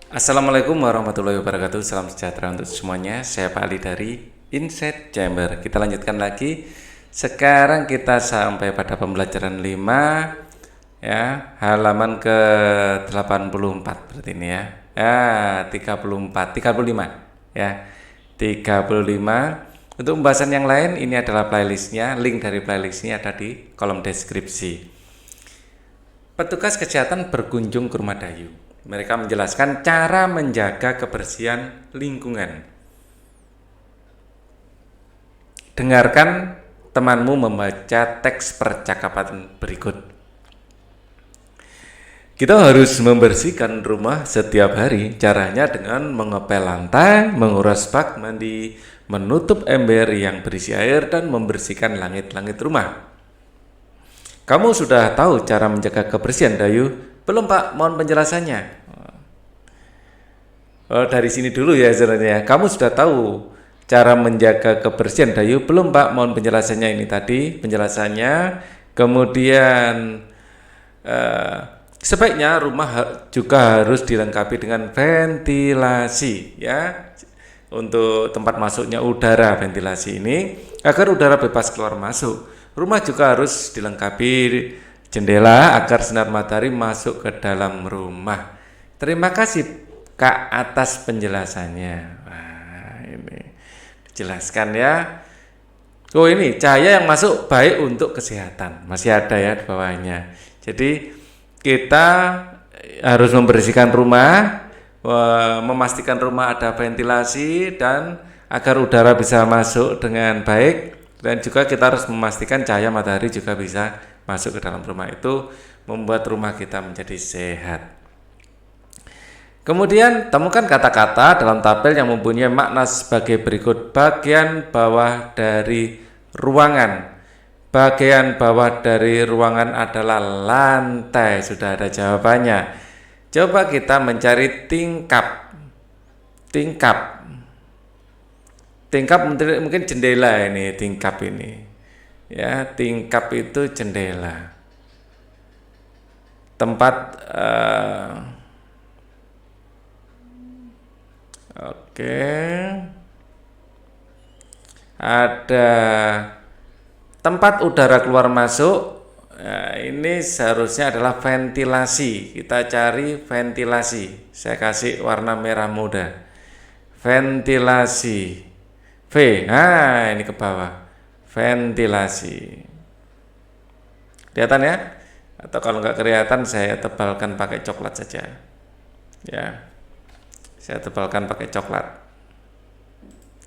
Assalamualaikum warahmatullahi wabarakatuh. Salam sejahtera untuk semuanya. Saya Pak Ali dari Insight Chamber. Kita lanjutkan lagi. Sekarang kita sampai pada pembelajaran 5 ya, halaman ke 84 berarti ini ya. Ya, 35 ya. 35. Untuk pembahasan yang lain ini adalah playlistnya. Link dari playlistnya ada di kolom deskripsi. Petugas kesehatan berkunjung ke rumah Dayu. Mereka menjelaskan cara menjaga kebersihan lingkungan. Dengarkan temanmu membaca teks percakapan berikut. Kita harus membersihkan rumah setiap hari. Caranya dengan mengepel lantai, menguras bak mandi, menutup ember yang berisi air, dan membersihkan langit-langit rumah. Kamu sudah tahu cara menjaga kebersihan, Dayu? Belum, Pak. Mohon penjelasannya. Dari sini dulu ya sebenarnya. Kamu sudah tahu cara menjaga kebersihan, Dayu? Belum, Pak. Mohon penjelasannya ini tadi. Penjelasannya. Kemudian sebaiknya rumah juga harus dilengkapi dengan ventilasi ya. Untuk tempat masuknya udara, ventilasi ini agar udara bebas keluar masuk. Rumah juga harus dilengkapi jendela agar sinar matahari masuk ke dalam rumah. Terima kasih Kak atas penjelasannya. Wah, ini dijelaskan ya. Oh, ini cahaya yang masuk baik untuk kesehatan. Masih ada ya di bawahnya. Jadi kita harus membersihkan rumah, memastikan rumah ada ventilasi dan agar udara bisa masuk dengan baik. Dan juga kita harus memastikan cahaya matahari juga bisa masuk ke dalam rumah. Itu membuat rumah kita menjadi sehat. Kemudian temukan kata-kata dalam tabel yang mempunyai makna sebagai berikut. Bagian bawah dari ruangan. Bagian bawah dari ruangan adalah lantai. Sudah ada jawabannya. Coba kita mencari tingkap. Tingkap mungkin jendela ini, tingkap ini. Ya, tingkap itu jendela. Tempat oke. Ada tempat udara keluar masuk. Nah, ini seharusnya adalah ventilasi. Kita cari ventilasi. Saya kasih warna merah muda. Ventilasi. V, nah ini ke bawah. Ventilasi. Kelihatan ya? Atau kalau nggak kelihatan saya tebalkan pakai coklat saja. Ya, saya tebalkan pakai coklat.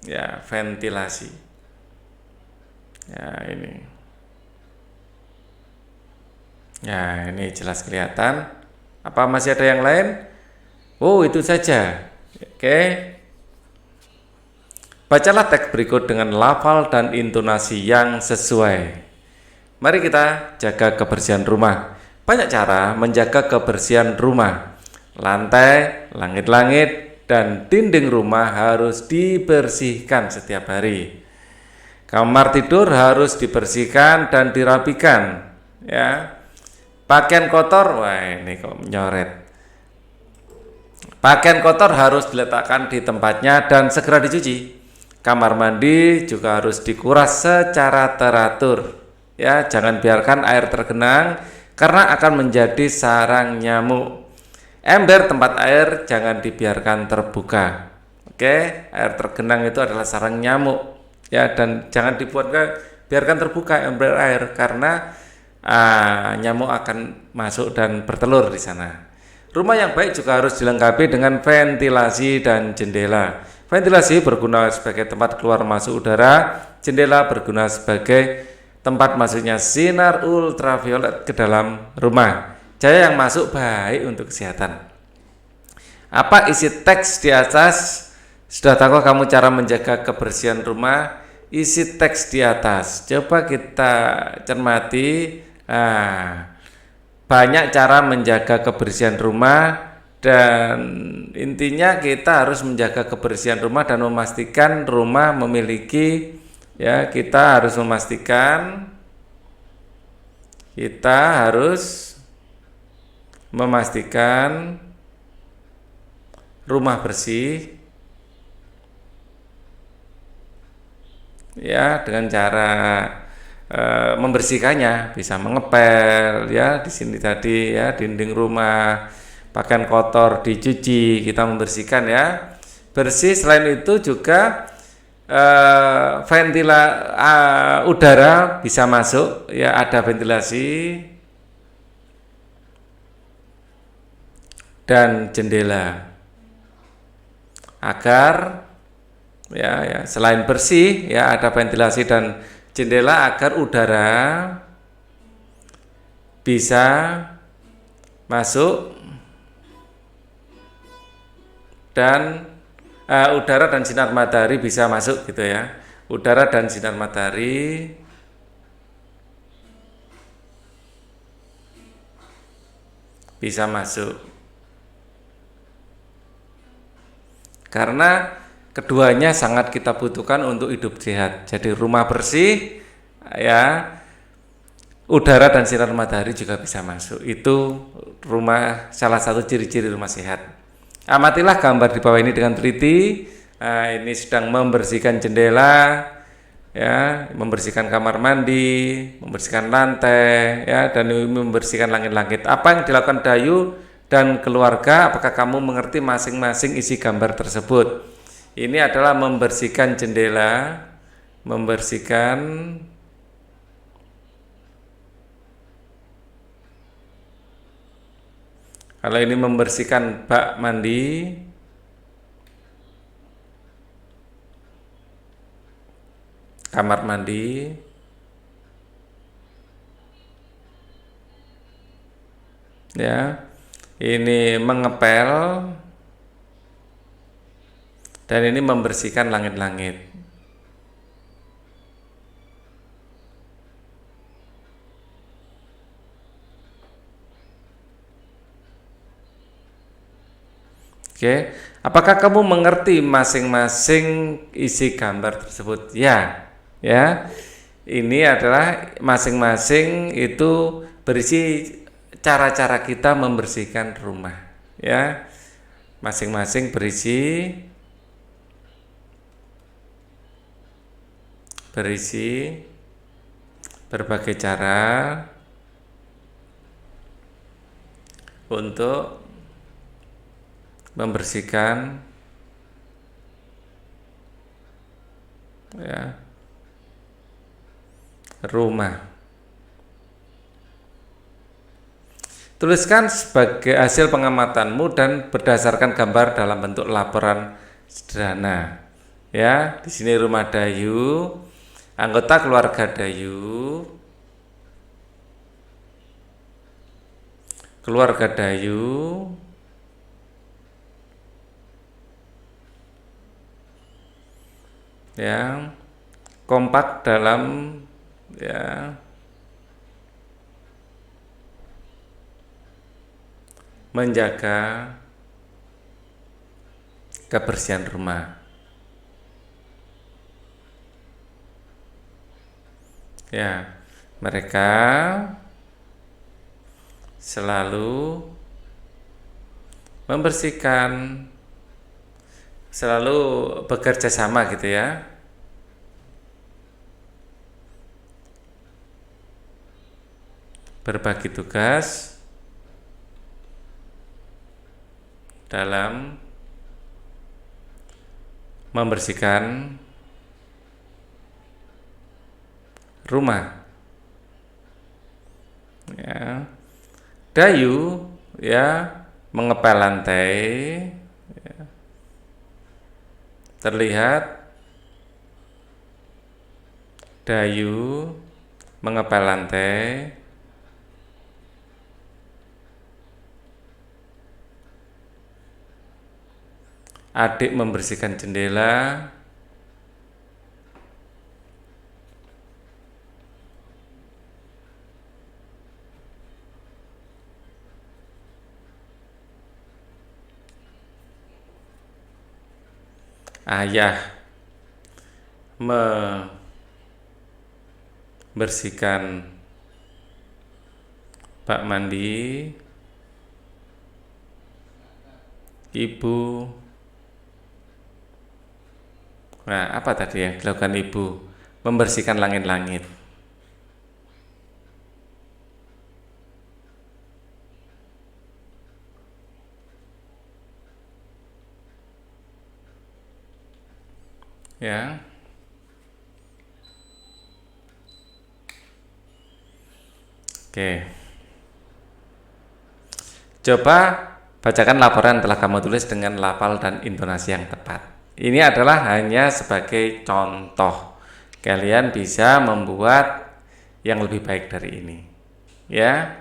Ya, ventilasi. Ya, ini. Ya, ini jelas kelihatan. Apa masih ada yang lain? Oh, itu saja. Oke. Bacalah teks berikut dengan lafal dan intonasi yang sesuai. Mari kita jaga kebersihan rumah. Banyak cara menjaga kebersihan rumah. Lantai, langit-langit, dan dinding rumah harus dibersihkan setiap hari. Kamar tidur harus dibersihkan dan dirapikan. Ya. Pakaian kotor, wah ini kok menyoret. Pakaian kotor harus diletakkan di tempatnya dan segera dicuci. Kamar mandi juga harus dikuras secara teratur. Ya, jangan biarkan air tergenang karena akan menjadi sarang nyamuk. Ember tempat air jangan dibiarkan terbuka. Oke, air tergenang itu adalah sarang nyamuk. Ya, dan jangan biarkan terbuka ember air karena nyamuk akan masuk dan bertelur di sana. Rumah yang baik juga harus dilengkapi dengan ventilasi dan jendela. Ventilasi berguna sebagai tempat keluar masuk udara, jendela berguna sebagai tempat masuknya sinar ultraviolet ke dalam rumah. Cahaya yang masuk baik untuk kesehatan. Apa isi teks di atas? Sudah tahu kamu cara menjaga kebersihan rumah? Isi teks di atas. Coba kita cermati. Banyak cara menjaga kebersihan rumah. Dan intinya kita harus menjaga kebersihan rumah dan memastikan rumah memiliki kita harus memastikan rumah bersih ya dengan cara membersihkannya, bisa mengepel ya di sini tadi ya, dinding rumah, pakaian kotor dicuci, kita membersihkan ya. Bersih selain itu juga udara bisa masuk ya, ada ventilasi dan jendela agar ya selain bersih ya, ada ventilasi dan jendela agar udara bisa masuk dan udara dan sinar matahari bisa masuk gitu ya. Udara dan sinar matahari bisa masuk. Karena keduanya sangat kita butuhkan untuk hidup sehat. Jadi rumah bersih ya, udara dan sinar matahari juga bisa masuk. Itu salah satu ciri-ciri rumah sehat. Amatilah gambar di bawah ini dengan teliti. Ini sedang membersihkan jendela, ya, membersihkan kamar mandi, membersihkan lantai, ya, dan membersihkan langit-langit. Apa yang dilakukan Dayu dan keluarga? Apakah kamu mengerti masing-masing isi gambar tersebut? Ini adalah membersihkan jendela, membersihkan kalau ini membersihkan bak mandi, kamar mandi, ya, ini mengepel, dan ini membersihkan langit-langit. Oke, apakah kamu mengerti masing-masing isi gambar tersebut? Ya, ya. Ini adalah masing-masing itu berisi cara-cara kita membersihkan rumah, ya. Masing-masing berisi berbagai cara untuk membersihkan ya rumah. Tuliskan sebagai hasil pengamatanmu dan berdasarkan gambar dalam bentuk laporan sederhana. Ya, di sini rumah Dayu, anggota keluarga Dayu, yang kompak dalam ya menjaga kebersihan rumah. Ya, mereka selalu membersihkan, selalu bekerja sama gitu ya. Berbagi tugas dalam membersihkan rumah. Ya. Dayu ya mengepel lantai, ya. Terlihat Dayu mengepel lantai. Adik membersihkan jendela. Ayah membersihkan bak mandi. Ibu. Nah, apa tadi yang dilakukan ibu? Membersihkan langit-langit. Ya. Oke. Coba bacakan laporan yang telah kamu tulis dengan lafal dan intonasi yang tepat. Ini adalah hanya sebagai contoh. Kalian bisa membuat yang lebih baik dari ini. Ya.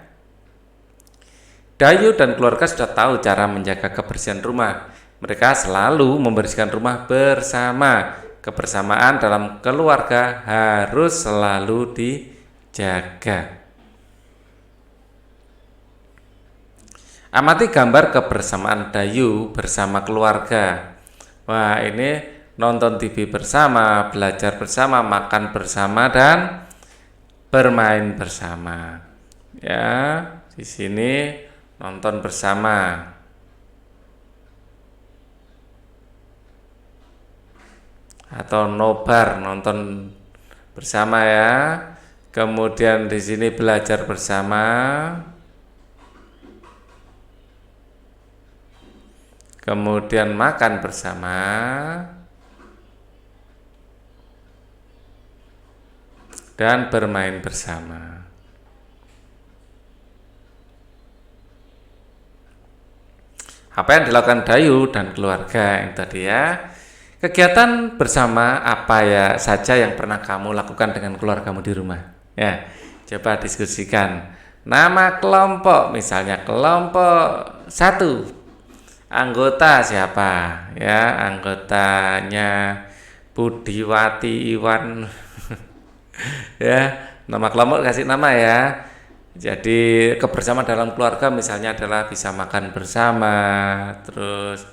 Dayu dan keluarga sudah tahu cara menjaga kebersihan rumah. Mereka selalu membersihkan rumah bersama. Kebersamaan dalam keluarga harus selalu dijaga. Amati gambar kebersamaan Dayu bersama keluarga. Wah, ini nonton TV bersama, belajar bersama, makan bersama, dan bermain bersama. Ya, di sini nonton bersama. Atau nobar, nonton bersama ya. Kemudian di sini belajar bersama. Kemudian makan bersama. Dan bermain bersama. Apa yang dilakukan Dayu dan keluarga yang tadi ya? Kegiatan bersama apa ya saja yang pernah kamu lakukan dengan keluargamu di rumah? Ya, coba diskusikan. Nama kelompok, misalnya kelompok 1. Anggota siapa? Ya, anggotanya Budiwati Iwan. Ya, nama kelompok kasih nama ya. Jadi kebersamaan dalam keluarga misalnya adalah bisa makan bersama, terus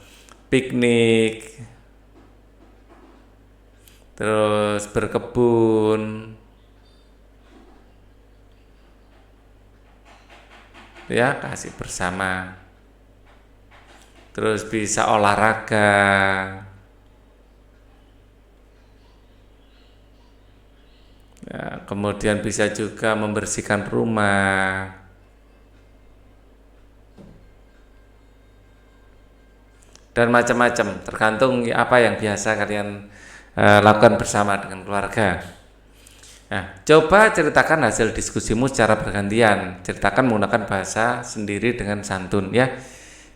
piknik, terus berkebun, ya kasih bersama, terus bisa olahraga, ya, kemudian bisa juga membersihkan rumah, dan macam-macam tergantung apa yang biasa kalian lakukan bersama dengan keluarga. Nah, coba ceritakan hasil diskusimu secara bergantian. Ceritakan menggunakan bahasa sendiri dengan santun ya.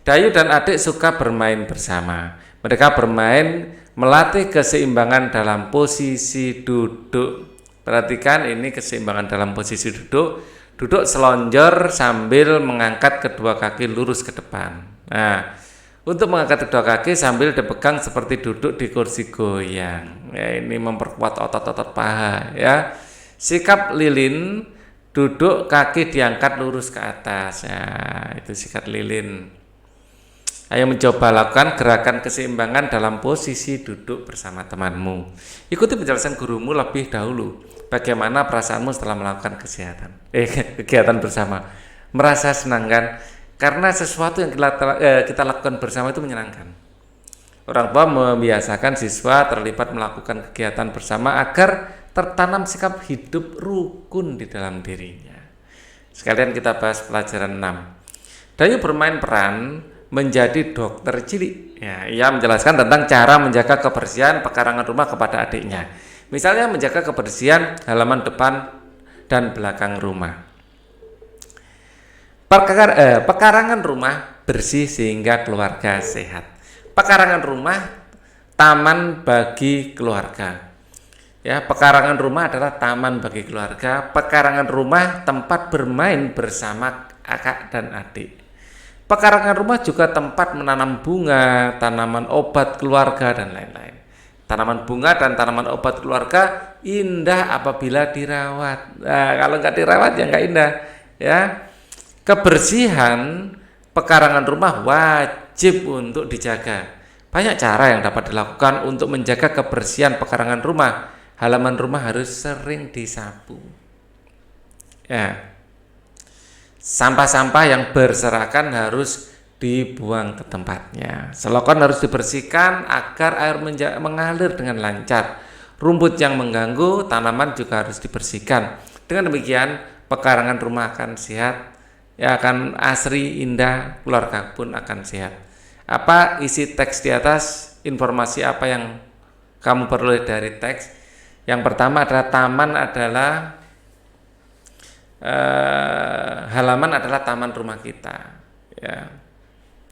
Dayu dan adik suka bermain bersama. Mereka bermain melatih keseimbangan dalam posisi duduk. Perhatikan ini keseimbangan dalam posisi duduk. Duduk selonjor sambil mengangkat kedua kaki lurus ke depan. Nah, untuk mengangkat kedua kaki sambil dipegang seperti duduk di kursi goyang. Ya, ini memperkuat otot-otot paha ya. Sikap lilin, duduk kaki diangkat lurus ke atas. Ya, itu sikap lilin. Ayo mencoba lakukan gerakan keseimbangan dalam posisi duduk bersama temanmu. Ikuti penjelasan gurumu lebih dahulu. Bagaimana perasaanmu setelah melakukan kegiatan bersama? Merasa senang kan? Karena sesuatu yang kita lakukan bersama itu menyenangkan. Orang tua membiasakan siswa terlibat melakukan kegiatan bersama agar tertanam sikap hidup rukun di dalam dirinya. Sekalian kita bahas pelajaran 6. Dayu bermain peran menjadi dokter cilik. Ya, ia menjelaskan tentang cara menjaga kebersihan pekarangan rumah kepada adiknya. Misalnya menjaga kebersihan halaman depan dan belakang rumah. Pekarangan rumah bersih sehingga keluarga sehat. Pekarangan rumah taman bagi keluarga. Ya, pekarangan rumah adalah taman bagi keluarga. Pekarangan rumah tempat bermain bersama kakak dan adik. Pekarangan rumah juga tempat menanam bunga, tanaman obat keluarga dan lain-lain. Tanaman bunga dan tanaman obat keluarga indah apabila dirawat. Nah, kalau nggak dirawat ya nggak indah. Ya. Kebersihan pekarangan rumah wajib untuk dijaga. Banyak cara yang dapat dilakukan untuk menjaga kebersihan pekarangan rumah. Halaman rumah harus sering disapu. Ya. Sampah-sampah yang berserakan harus dibuang ke tempatnya. Selokan harus dibersihkan agar air mengalir dengan lancar. Rumput yang mengganggu tanaman juga harus dibersihkan. Dengan demikian, pekarangan rumah akan sehat, ya akan asri, indah, keluarga pun akan sehat. Apa isi teks di atas? Informasi apa yang kamu peroleh dari teks? Yang pertama adalah taman adalah halaman adalah taman rumah kita.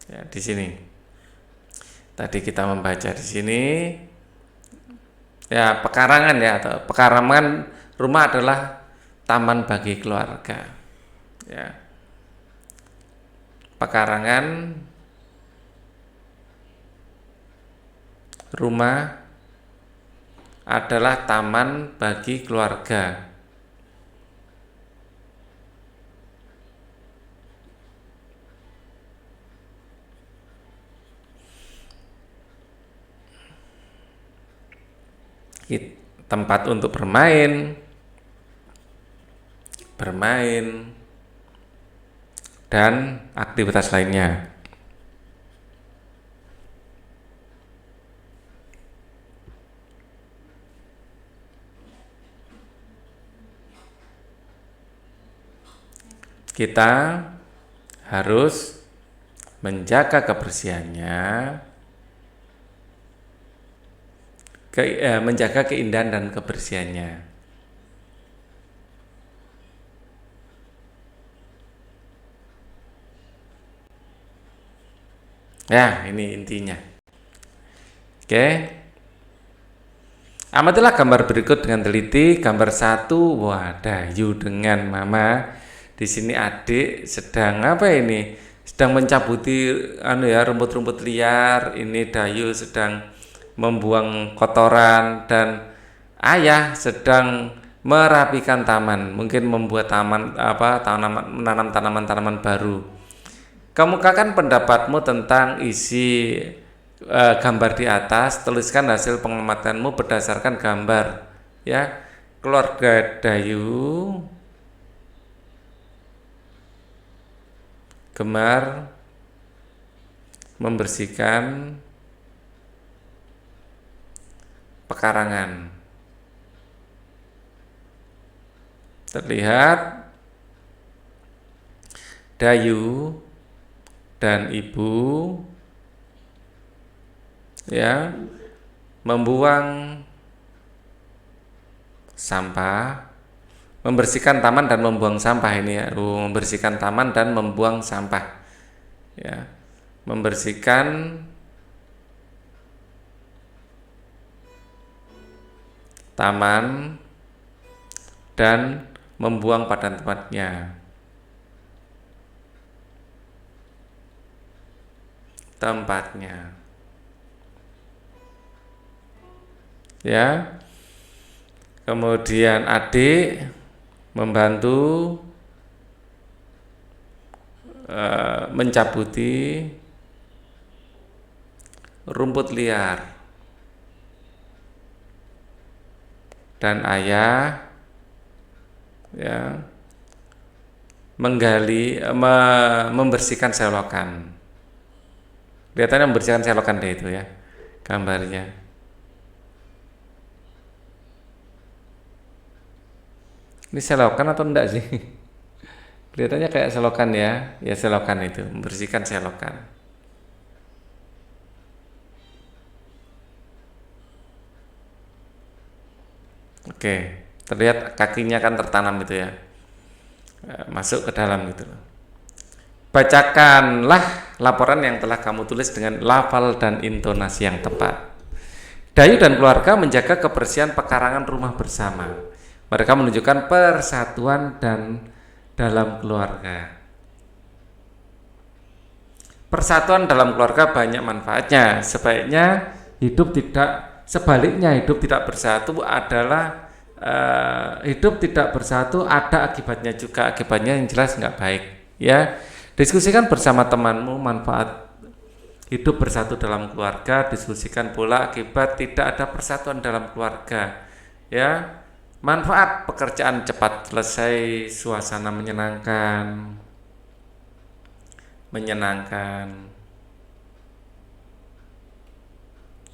Ya, di sini. Tadi kita membaca di sini. Ya, pekarangan ya atau pekarangan rumah adalah taman bagi keluarga. Ya. Pekarangan rumah adalah taman bagi keluarga. Tempat untuk bermain, dan aktivitas lainnya. Kita harus menjaga kebersihannya, menjaga keindahan dan kebersihannya. Ya, ini intinya. Oke. Amatilah gambar berikut dengan teliti. Gambar 1, wah, Dayu dengan Mama. Di sini adik sedang apa ini? Sedang mencabuti rumput-rumput liar. Ini Dayu sedang membuang kotoran dan ayah sedang merapikan taman, mungkin membuat menanam tanaman-tanaman baru. Kemukakan pendapatmu tentang isi gambar di atas. Tuliskan hasil pengamatanmu berdasarkan gambar. Ya, keluarga Dayu gemar membersihkan pekarangan. Terlihat Dayu dan ibu ya membuang sampah, membersihkan taman dan membuang sampah ini ya, membersihkan taman dan membuang sampah. Ya, membersihkan taman dan membuang pada tempatnya. Ya. Kemudian adik membantu mencabuti rumput liar. Dan ayah ya membersihkan selokan. Kelihatannya membersihkan selokan deh itu ya gambarnya. Ini selokan atau enggak sih? Kelihatannya kayak selokan ya. Ya selokan itu, membersihkan selokan. Oke, terlihat kakinya kan tertanam itu ya. Masuk ke dalam gitu loh. Bacakanlah laporan yang telah kamu tulis dengan lafal dan intonasi yang tepat. Dayu dan keluarga menjaga kebersihan pekarangan rumah bersama. Mereka menunjukkan persatuan dan dalam keluarga. Persatuan dalam keluarga banyak manfaatnya. Hidup tidak bersatu adalah hidup tidak bersatu ada akibatnya juga. Akibatnya yang jelas nggak baik. Ya. Diskusikan bersama temanmu manfaat hidup bersatu dalam keluarga. Diskusikan pula akibat tidak ada persatuan dalam keluarga. Ya, manfaat pekerjaan cepat selesai, suasana menyenangkan.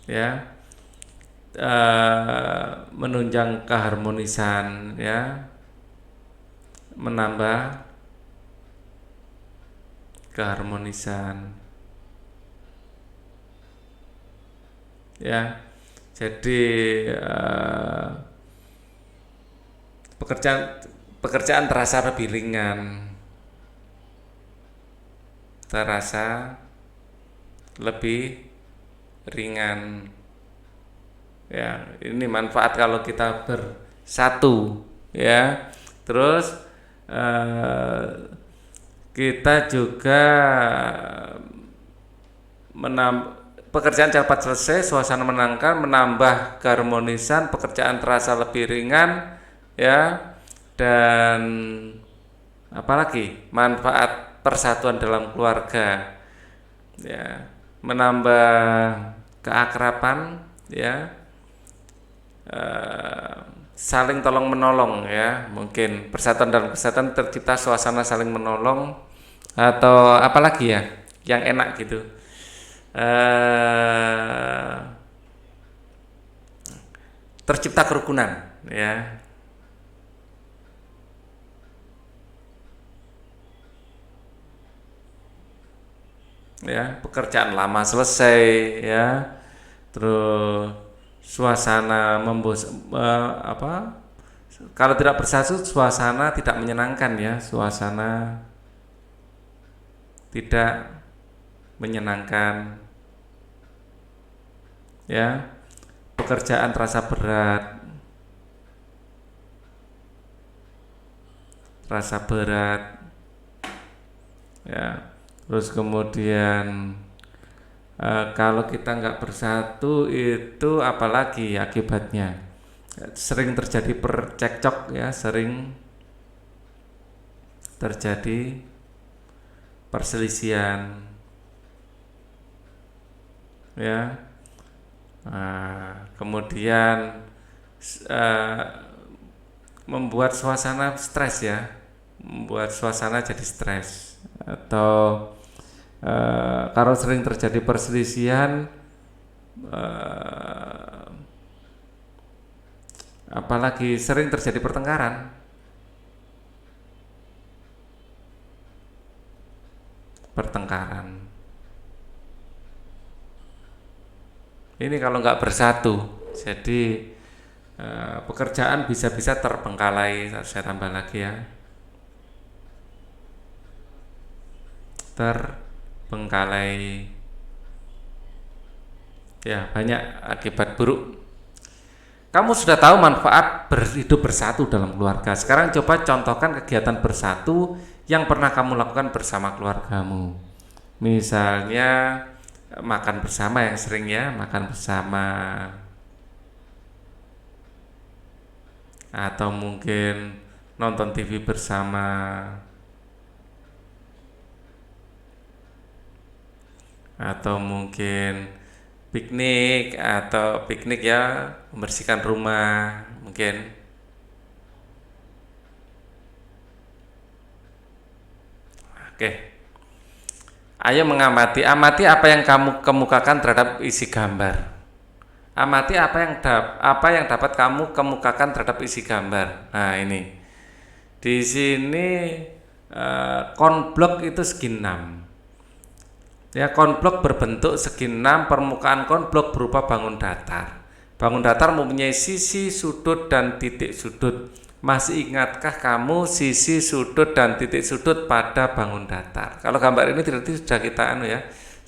ya, menunjang keharmonisan, ya, menambah keharmonisan, ya. Jadi pekerjaan pekerjaan terasa lebih ringan, terasa lebih ringan, ya. Ini manfaat kalau kita bersatu, ya. Terus kita juga pekerjaan cepat selesai, suasana menyenangkan, menambah keharmonisan, pekerjaan terasa lebih ringan, ya. Dan apalagi manfaat persatuan dalam keluarga, ya, menambah keakraban, ya, saling tolong menolong, ya. Mungkin persatuan dalam kesatuan tercipta suasana saling menolong, atau apalagi ya yang enak gitu, tercipta kerukunan, ya. Ya, pekerjaan lama selesai, ya. Terus suasana kalau tidak bersatu suasana tidak menyenangkan, ya. Suasana tidak menyenangkan, ya. Pekerjaan terasa berat, ya. Terus kemudian kalau kita nggak bersatu itu apalagi akibatnya? Sering terjadi percekcok, ya, sering terjadi perselisihan, ya. Kemudian membuat suasana stres, ya, membuat suasana jadi stres. Atau kalau sering terjadi perselisihan, apalagi sering terjadi pertengkaran. Ini kalau nggak bersatu, jadi pekerjaan bisa-bisa terbengkalai. Saya tambah lagi, ya, terbengkalai, ya, banyak akibat buruk. Kamu sudah tahu manfaat hidup bersatu dalam keluarga. Sekarang coba contohkan kegiatan bersatu yang pernah kamu lakukan bersama keluargamu. Misalnya makan bersama, yang sering, ya, makan bersama, atau mungkin nonton TV bersama, atau mungkin piknik, ya, membersihkan rumah mungkin. Oke, ayo amati apa yang kamu kemukakan terhadap isi gambar. Amati apa yang dapat kamu kemukakan terhadap isi gambar. Nah, ini di sini konblok itu segi 6. Ya, konblok berbentuk segi 6, permukaan konblok berupa bangun datar. Bangun datar mempunyai sisi, sudut, dan titik sudut. Masih ingatkah kamu sisi, sudut, dan titik sudut pada bangun datar? Kalau gambar ini berarti sudah kita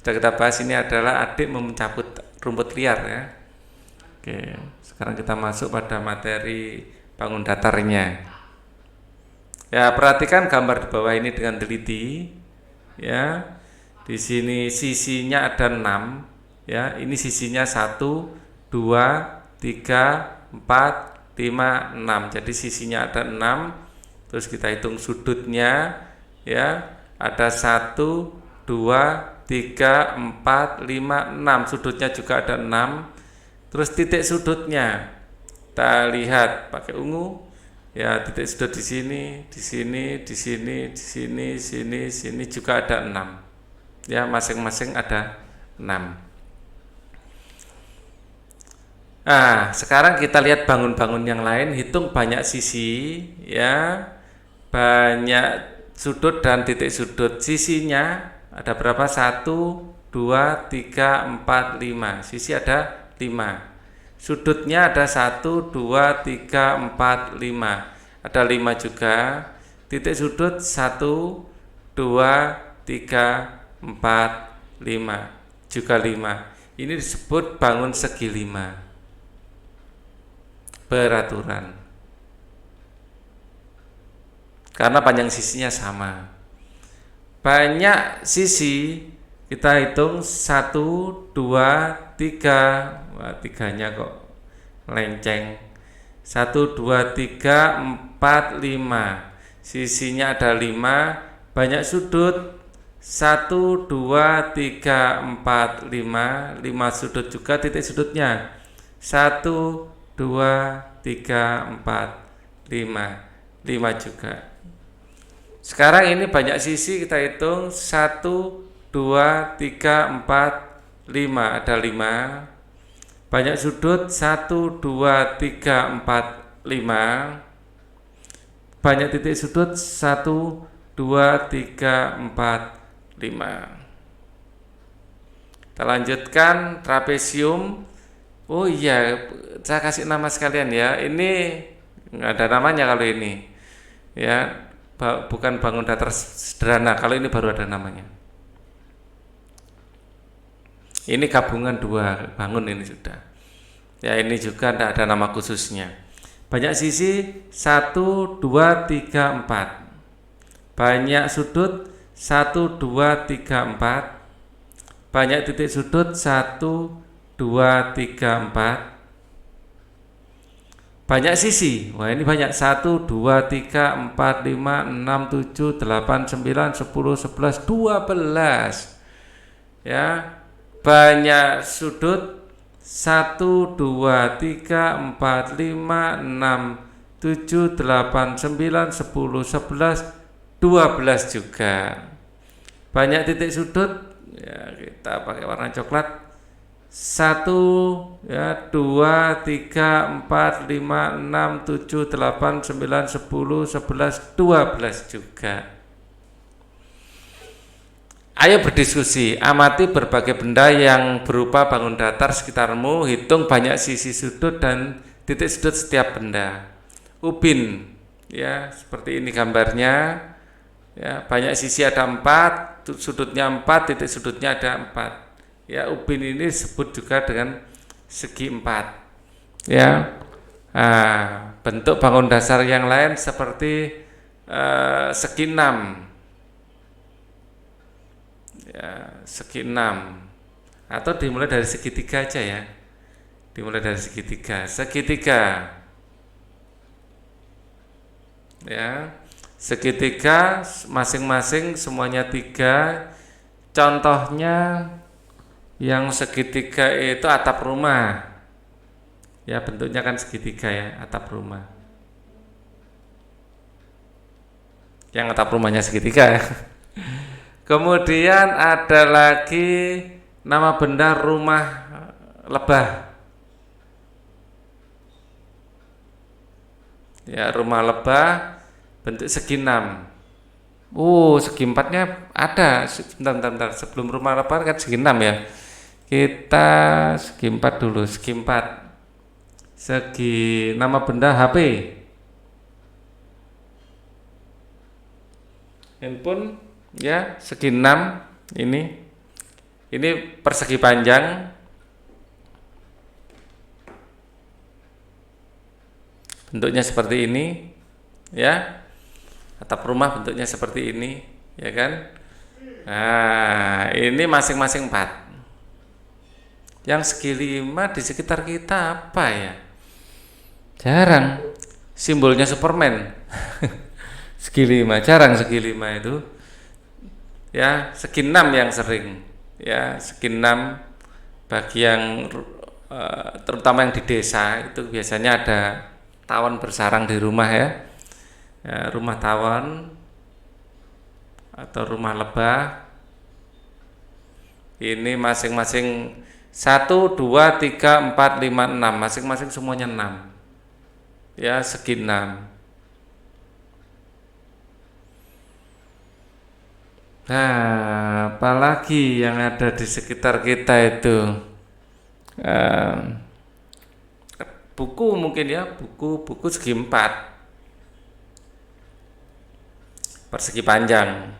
sudah kita bahas. Ini adalah adik mencabut rumput liar, ya. Oke, sekarang kita masuk pada materi bangun datarnya. Ya, perhatikan gambar di bawah ini dengan teliti, ya. Di sini sisinya ada 6, ya. Ini sisinya 1, 2, 3, 4, 5, 6. Jadi sisinya ada 6. Terus kita hitung sudutnya, ya. Ada 1, 2, 3, 4, 5, 6. Sudutnya juga ada 6. Terus titik sudutnya kita lihat pakai ungu, ya. Titik sudut di sini, di sini, di sini, di sini, sini juga ada 6. Ya, masing-masing ada 6. Nah, sekarang kita lihat bangun-bangun yang lain, hitung banyak sisi, ya, banyak sudut dan titik sudut. Sisinya ada berapa? 1, 2, 3, 4, 5. Sisi ada 5. Sudutnya ada 1, 2, 3, 4, 5. Ada 5 juga. Titik sudut 1, 2, 3, 4, 5. Juga 5. Ini disebut bangun segi 5. Beraturan karena panjang sisinya sama. Banyak sisi kita hitung 1, 2, 3. Wah, tiganya kok melenceng. 1, 2, 3, 4, 5. Sisinya ada 5. Banyak sudut 1, 2, 3, 4, 5. 5 sudut juga titik sudutnya 1, 2, 3, 4, 5. 5 juga. Sekarang ini banyak sisi kita hitung 1, 2, 3, 4, 5. Ada 5. Banyak sudut 1, 2, 3, 4, 5. Banyak titik sudut 1, 2, 3, 4, 5. Kita lanjutkan trapesium. Oh iya, saya kasih nama sekalian ya. Ini nggak ada namanya kalau ini, ya, bukan bangun datar sederhana. Kalau ini baru ada namanya. Ini gabungan 2 bangun ini sudah. Ya, ini juga tidak ada nama khususnya. Banyak sisi 1, 2, 3, 4. Banyak sudut 1, 2, 3, 4. Banyak titik sudut 1, 2, 3, 4. Banyak sisi. Wah, ini banyak. 1, 2, 3, 4, 5, 6, 7, 8, 9, 10, 11, 12. Ya. Banyak sudut 1, 2, 3, 4, 5, 6, 7, 8, 9, 10, 11, 12 juga. Banyak titik sudut, ya, kita pakai warna coklat. 1, ya, 2, 3, 4, 5, 6, 7, 8, 9, 10, 11, 12 juga. Ayo berdiskusi, amati berbagai benda yang berupa bangun datar sekitarmu, hitung banyak sisi sudut dan titik sudut setiap benda. Ubin, ya, seperti ini gambarnya. Ya, banyak sisi ada 4, sudutnya 4, titik sudutnya ada 4. Ya, ubin ini disebut juga dengan segi 4. Ya, bentuk bangun dasar yang lain seperti segi 6. Ya, segi 6. Atau dimulai dari segitiga aja ya. Dimulai dari segitiga. Segitiga. Ya. Segitiga masing-masing semuanya 3. Contohnya yang segitiga itu atap rumah. Ya, bentuknya kan segitiga ya, atap rumah. Yang atap rumahnya segitiga ya. Kemudian ada lagi nama benda rumah lebah. Ya, rumah lebah bentuk segi 6. Segi 4-nya ada. Bentar. Sebelum rumah lebah kan segi 6 ya. Kita segi 4 dulu, segi 4. Segi nama benda HP. Handphone, ya, segi 6 ini. Ini persegi panjang. Bentuknya seperti ini, ya. Atap rumah bentuknya seperti ini, ya kan? Nah, ini masing-masing 4. Yang segi 5 di sekitar kita apa ya? Jarang. Simbolnya Superman. Segi 5, jarang segi 5 itu. Ya, segi 6 yang sering. Ya, segi 6 bagi yang terutama yang di desa itu biasanya ada tawon bersarang di rumah ya. Ya, rumah tawon atau rumah lebah. Ini masing-masing 1, 2, 3, 4, 5, 6. Masing-masing semuanya 6. Ya, segi 6. Nah, apalagi yang ada di sekitar kita itu? Eh, buku mungkin ya, buku segi 4. Persegi panjang.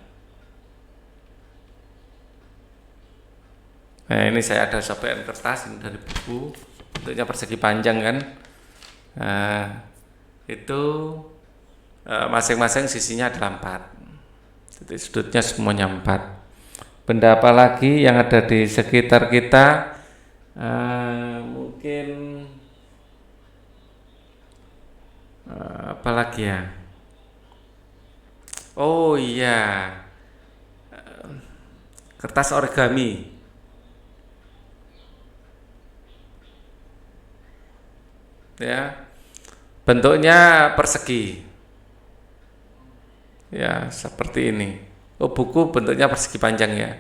Nah, ini saya ada sopekan kertas ini dari buku, bentuknya persegi panjang kan. Nah, itu masing-masing sisinya adalah 4. Titik sudutnya semuanya 4. Benda apa lagi yang ada di sekitar kita? Mungkin apa lagi ya? Oh iya, kertas origami. Ya, bentuknya persegi. Ya, seperti ini. Oh, buku bentuknya persegi panjang ya.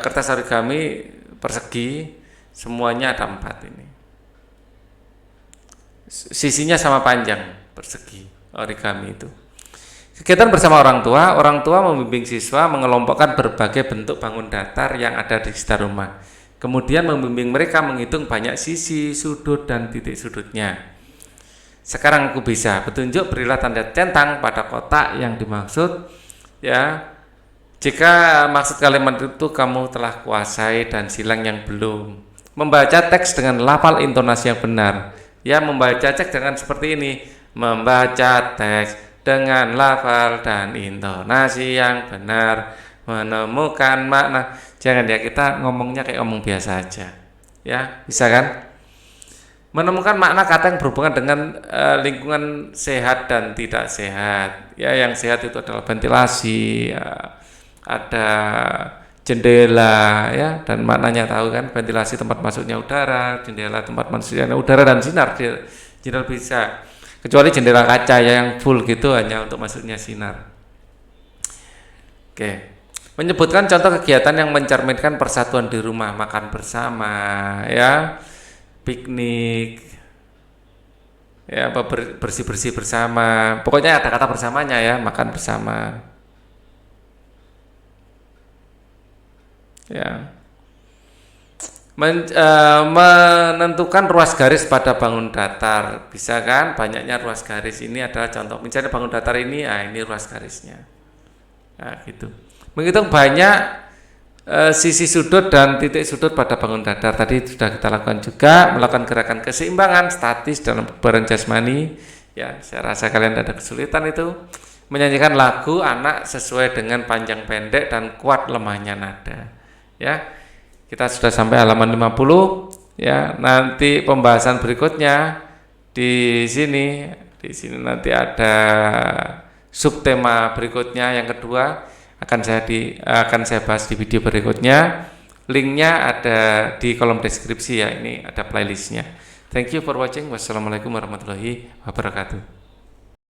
Kertas origami persegi, semuanya ada 4 ini. Sisinya sama panjang, persegi origami itu. Kegiatan bersama orang tua membimbing siswa mengelompokkan berbagai bentuk bangun datar yang ada di sekitar rumah. Kemudian membimbing mereka menghitung banyak sisi, sudut, dan titik sudutnya. Sekarang aku bisa petunjuk, berilah tanda centang pada kotak yang dimaksud. Ya, jika maksud kalimat itu kamu telah kuasai dan silang yang belum. Membaca teks dengan lafal intonasi yang benar. Ya, membaca teks dengan seperti ini. Membaca teks dengan lafal dan intonasi yang benar. Menemukan makna. Jangan ya, kita ngomongnya kayak ngomong biasa aja. Ya, bisa kan? Menemukan makna kata yang berhubungan dengan lingkungan sehat dan tidak sehat. Ya, yang sehat itu adalah ventilasi, ada jendela, ya, dan maknanya tahu kan, ventilasi tempat masuknya udara, jendela tempat masuknya udara dan sinar. Sinar bisa, kecuali jendela kaca ya, yang full gitu hanya untuk masuknya sinar. Oke. Menyebutkan contoh kegiatan yang mencerminkan persatuan di rumah, makan bersama, ya, piknik, ya, bersih-bersih bersama. Pokoknya ada kata bersamanya ya, makan bersama. Ya. Menentukan ruas garis pada bangun datar, bisa kan? Banyaknya ruas garis ini adalah contoh. Misalnya bangun datar ini, ini ruas garisnya. Nah, gitu. Menghitung banyak sisi sudut dan titik sudut pada bangun datar. Tadi sudah kita lakukan juga, melakukan gerakan keseimbangan statis dalam kebugaran jasmani. Ya, saya rasa kalian tidak ada kesulitan itu. Menyanyikan lagu anak sesuai dengan panjang pendek dan kuat lemahnya nada. Ya, kita sudah sampai halaman 50. Ya, nanti pembahasan berikutnya di sini nanti ada subtema berikutnya yang kedua. Akan saya bahas di video berikutnya. Linknya ada di kolom deskripsi ya, ini ada playlistnya. Thank you for watching. Wassalamualaikum warahmatullahi wabarakatuh.